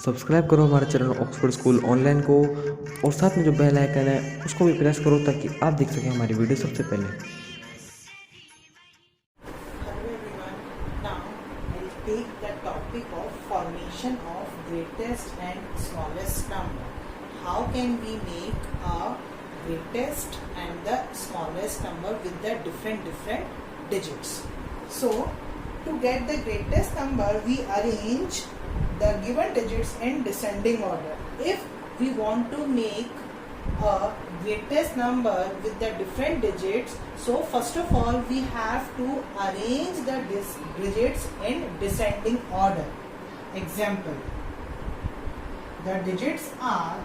Subscribe करो हमारे channel Oxford school online को और साथ में जो बेल आइकन है उसको भी प्रेस करो ताकि आप देख सकें हमारी वीडियो सबसे पहले। Hello everyone. Now I'll take the topic of formation of greatest and smallest number. How can we make a greatest and the smallest number with the different digits? So to get the greatest number, we arrange the given digits in descending order. If we want to make a greatest number with the different digits, so first of all we have to arrange the digits in descending order. Example, the digits are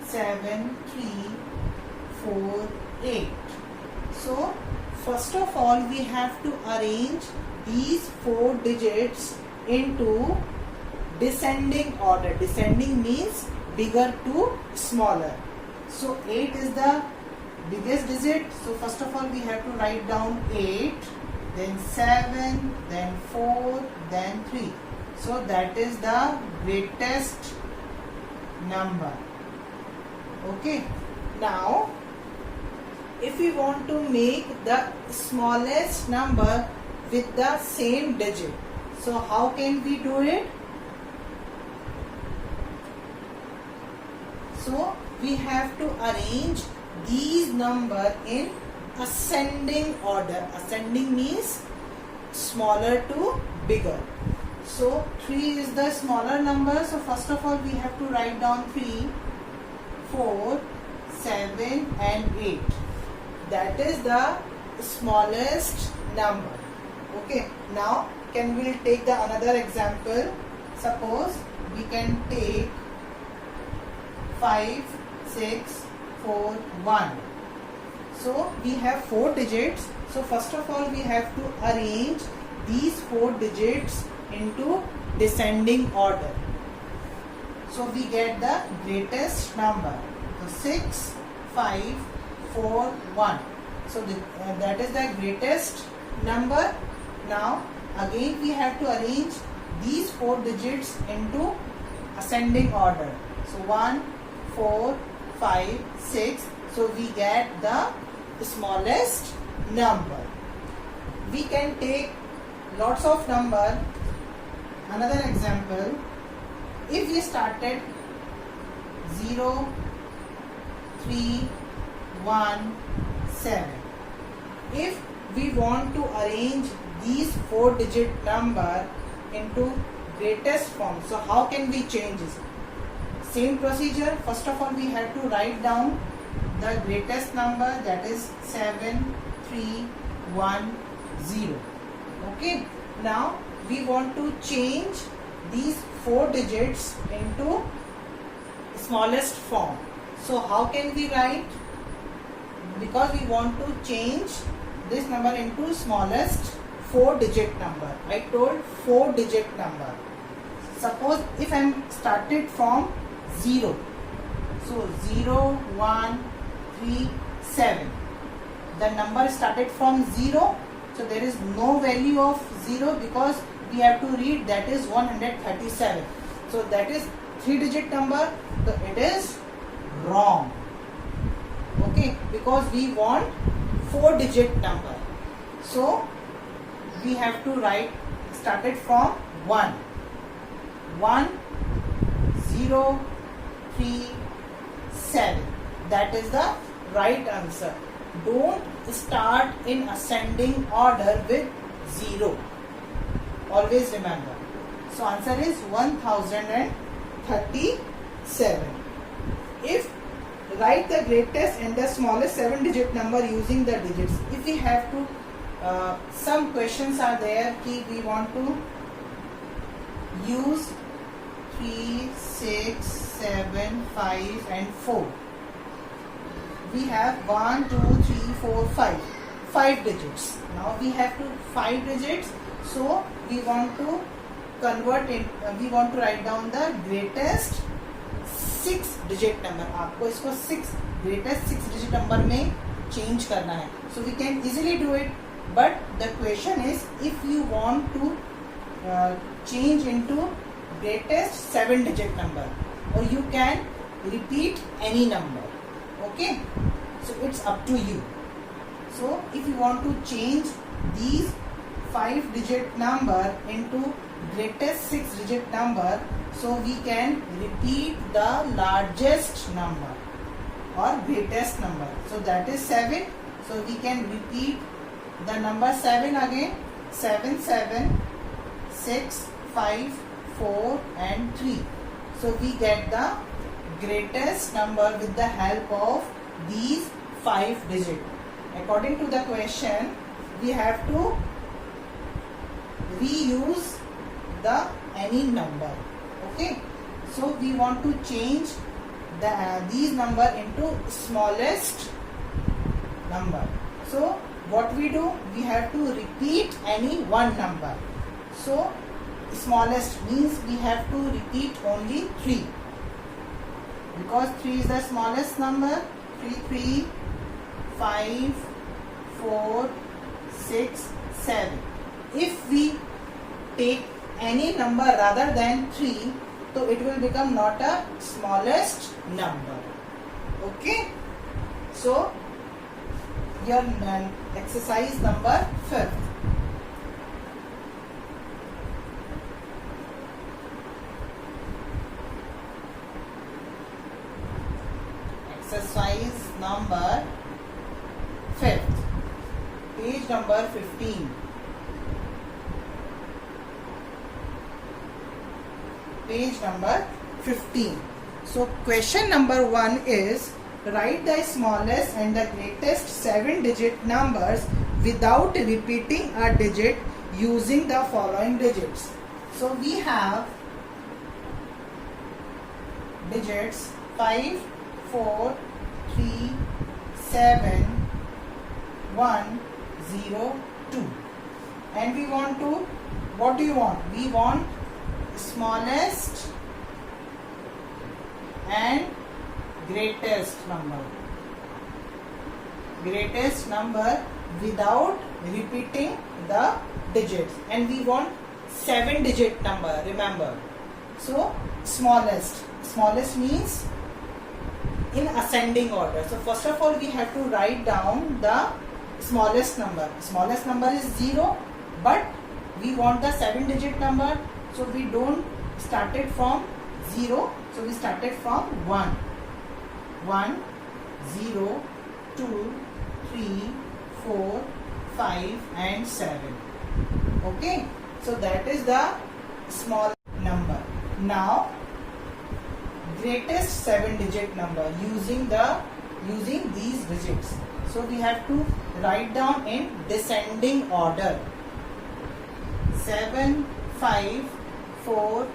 7, 3, 4, 8. So first of all we have to arrange these 4 digits into descending order. Descending means bigger to smaller. So 8 is the biggest digit. So first of all we have to write down 8, then 7, then 4, then 3. So that is the greatest number. Okay. Now if we want to make the smallest number with the same digit, so how can we do it? So we have to arrange these numbers in ascending order. Ascending means smaller to bigger. So 3 is the smaller number. So first of all we have to write down 3, 4, 7 and 8. That is the smallest number. Okay. Now can we take the another example? Suppose we can take 5, 6, 4, 1. So we have 4 digits. So first of all we have to arrange these 4 digits into descending order. So we get the greatest number. So 6, 5, 4, 1. So that is the greatest number. Now again we have to arrange these 4 digits into ascending order. So 1, 4, 5, 6. So we get the smallest number. We can take lots of number. Another example, if we started 0, 3, 1, 7. If we want to arrange these 4 digit number into greatest form, so how can we change this? Same procedure. First of all we have to write down the greatest number, that is 7, 3, 1, 0. Okay. Now we want to change these 4 digits into smallest form. So how can we write? Because we want to change this number into smallest 4 digit number. I told 4 digit number. Suppose if I am started from 0. So 0, 1, 3, 7. The number started from 0. So there is no value of 0 because we have to read that is 137. So that is 3 digit number. So it is wrong. Okay, because we want 4 digit number. So we have to write started from 1. 1, 0, 3, 7. That is the right answer. Don't start in ascending order with 0. Always remember. So answer is 1037. If write the greatest and the smallest 7 digit number using the digits. If we have to, some questions are there कि we want to use 3, 6, 7, 5 and 4. We have 1, 2, 3, 4, 5. 5 digits. Now we have to 5 digits. So we want to convert it. We want to write down the greatest 6 digit number. आपको इसको 6 greatest 6 digit number में change करना है. So we can easily do it. But the question is, if you want to change into greatest 7-digit number, or you can repeat any number. Okay, so it's up to you. So if you want to change these 5-digit number into greatest 6-digit number, so we can repeat the largest number or greatest number. So that is 7. So we can repeat the number 7 again. 7, 7, 6, 5, 4 and 3. So we get the greatest number with the help of these 5 digits. According to the question, we have to reuse the any number. Okay, so we want to change these number into smallest number. So what we do, we have to repeat any one number. So smallest means we have to repeat only 3, because 3 is the smallest number. 3, 3, 5, 4, 6, 7. If we take any number rather than 3, so it will become not a smallest number. Okay, so your exercise number 5th. Exercise number 5th, page number 15. Page number 15. So question number 1 is, write the smallest and the greatest 7-digit numbers without repeating a digit using the following digits. So we have digits 5, 4, 3, 7, 1, 0, 2. And we want to, what do you want? We want smallest and greatest number. Greatest number without repeating the digits. And we want 7-digit number, remember. So smallest. Smallest means in ascending order. So first of all, we have to write down the smallest number. Smallest number is 0, but we want the 7-digit number. So we don't started from 0. So we started from 1. 1, 0, 2, 3, 4, 5 and 7. Okay. So that is the small number. Now greatest 7-digit number using these digits. So we have to write down in descending order. 7, 5, 4,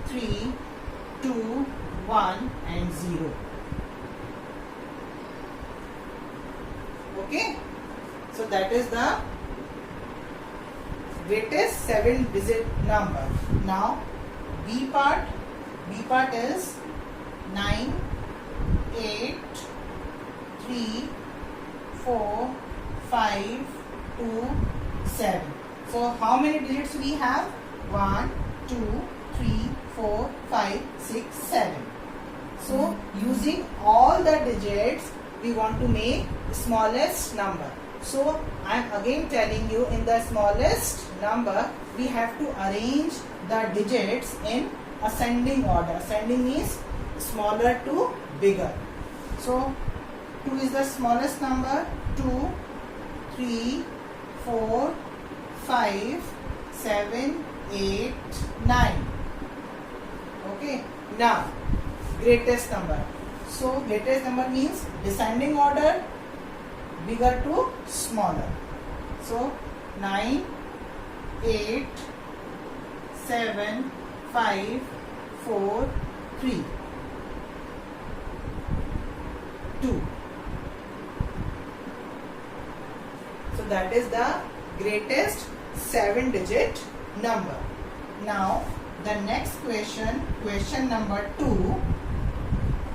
3, 2, 1 and 0. Okay. So that is the greatest 7-digit number. Now B part is 9, 8, 3, 4, 5, 2, 7. So how many digits we have? 1, 2, 3, 4, 5, 6, 7. So using all the digits, we want to make smallest number. So I am again telling you, in the smallest number, we have to arrange the digits in ascending order. Ascending means smaller to bigger. So 2 is the smallest number. 2, 3, 4, 5, 7, 8, 9. Okay. Now greatest number. So greatest number means descending order, bigger to smaller. So 9, 8, 7, 5, 4, 3, 2. So that is the greatest 7-digit number. Now the next question, question number 2.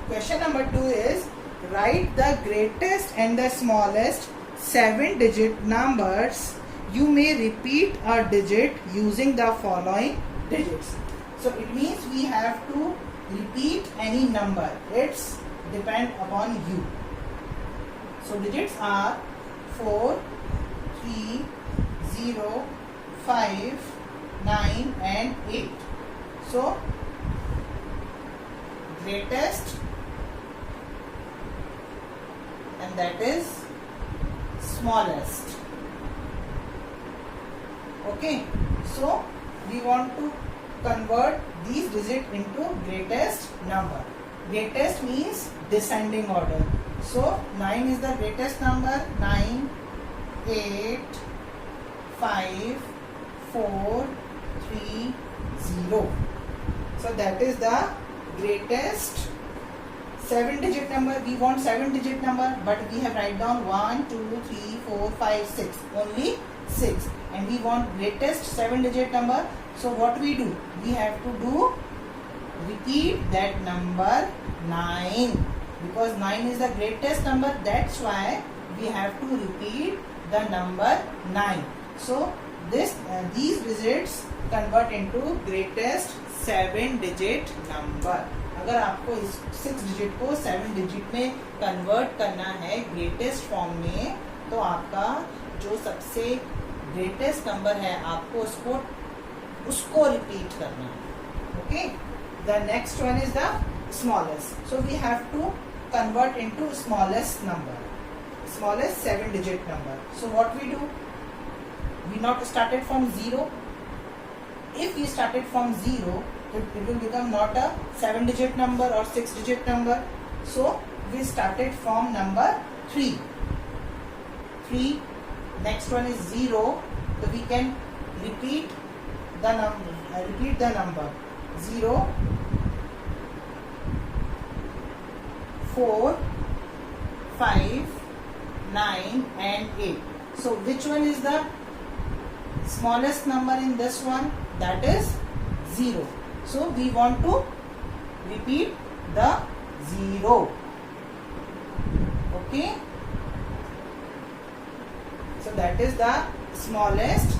Question number 2 is, write the greatest and the smallest 7-digit numbers. You may repeat a digit using the following digits. So it means we have to repeat any number. It's depend upon you. So digits are 4, 3, 0, 5, 9 and 8. So greatest, and that is smallest. Okay, so we want to convert these digits into greatest number. Greatest means descending order. So 9 is the greatest number. 9, 8, 5, 4, 3, 0. So that is the greatest 7-digit number. We want 7-digit number, but we have write down 1, 2, 3, 4, 5, 6. Only 6. And we want greatest 7-digit number. So what we do? We have to repeat that number 9. Because 9 is the greatest number, that's why we have to repeat the number 9. So these digits convert into greatest 7-digit number. अगर आपको इस 6 digit को 7 digit में convert करना है greatest form में, तो आपका जो सबसे ग्रेटेस्ट नंबर है आपको उसको रिपीट करना है. Okay, the next one is the smallest. So we have to convert into smallest number, smallest 7-digit number. So what we do? We not started from 0. If we started from 0, it will become not a 7-digit number or 6-digit number. So we started from number 3. 3. Next one is 0. So we can repeat the number. 0, 4, 5, 9 and 8. So which one is the smallest number in this one? That is 0. So we want to repeat the 0. Okay. So that is the smallest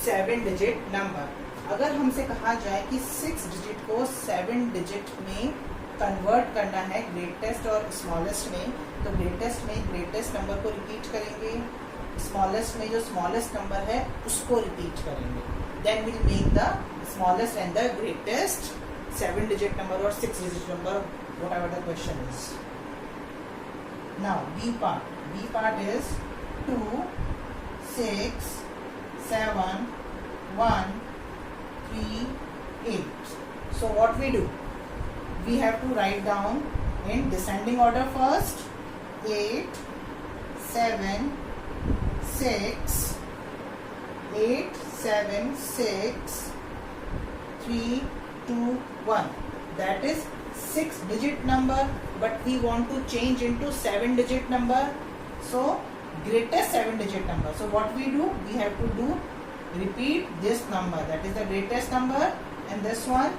7-digit number. अगर हमसे कहा जाए कि 6 digit को 7 digit में convert करना है greatest और स्मॉलेस्ट में, तो ग्रेटेस्ट में ग्रेटेस्ट नंबर को रिपीट करेंगे, स्मॉलेस्ट में जो स्मॉलेस्ट नंबर है उसको रिपीट करेंगे. Then will make the smallest and the greatest 7-digit number or 6-digit number, whatever the question is. Now B part. B part is 2, 6, 7, 1, 3, 8. So what we do? We have to write down in descending order first. 8, 7, 6, 8, 7, 6, 3, 2, 1. That is 6-digit number, but we want to change into 7-digit number. So greatest 7-digit number. So what we do? We have to repeat this number. That is the greatest number, and this one.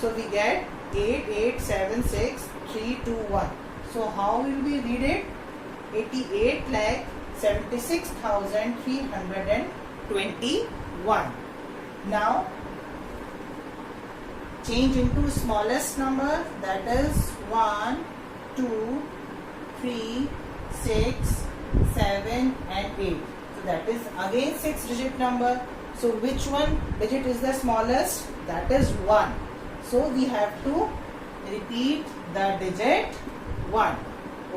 So we get 8, 8, 7, 6, 3, 2, 1. So how will we read it? 88,76,321. Now change into smallest number, that is 1, 2, 3, 6, 7 and 8. So that is again 6-digit number. So which one digit is the smallest? That is 1. So we have to repeat the digit 1.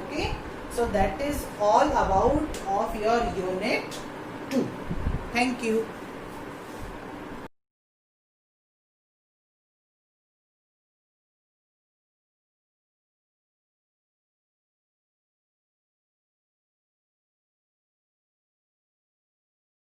Okay. So that is all about of your unit 2. Thank you.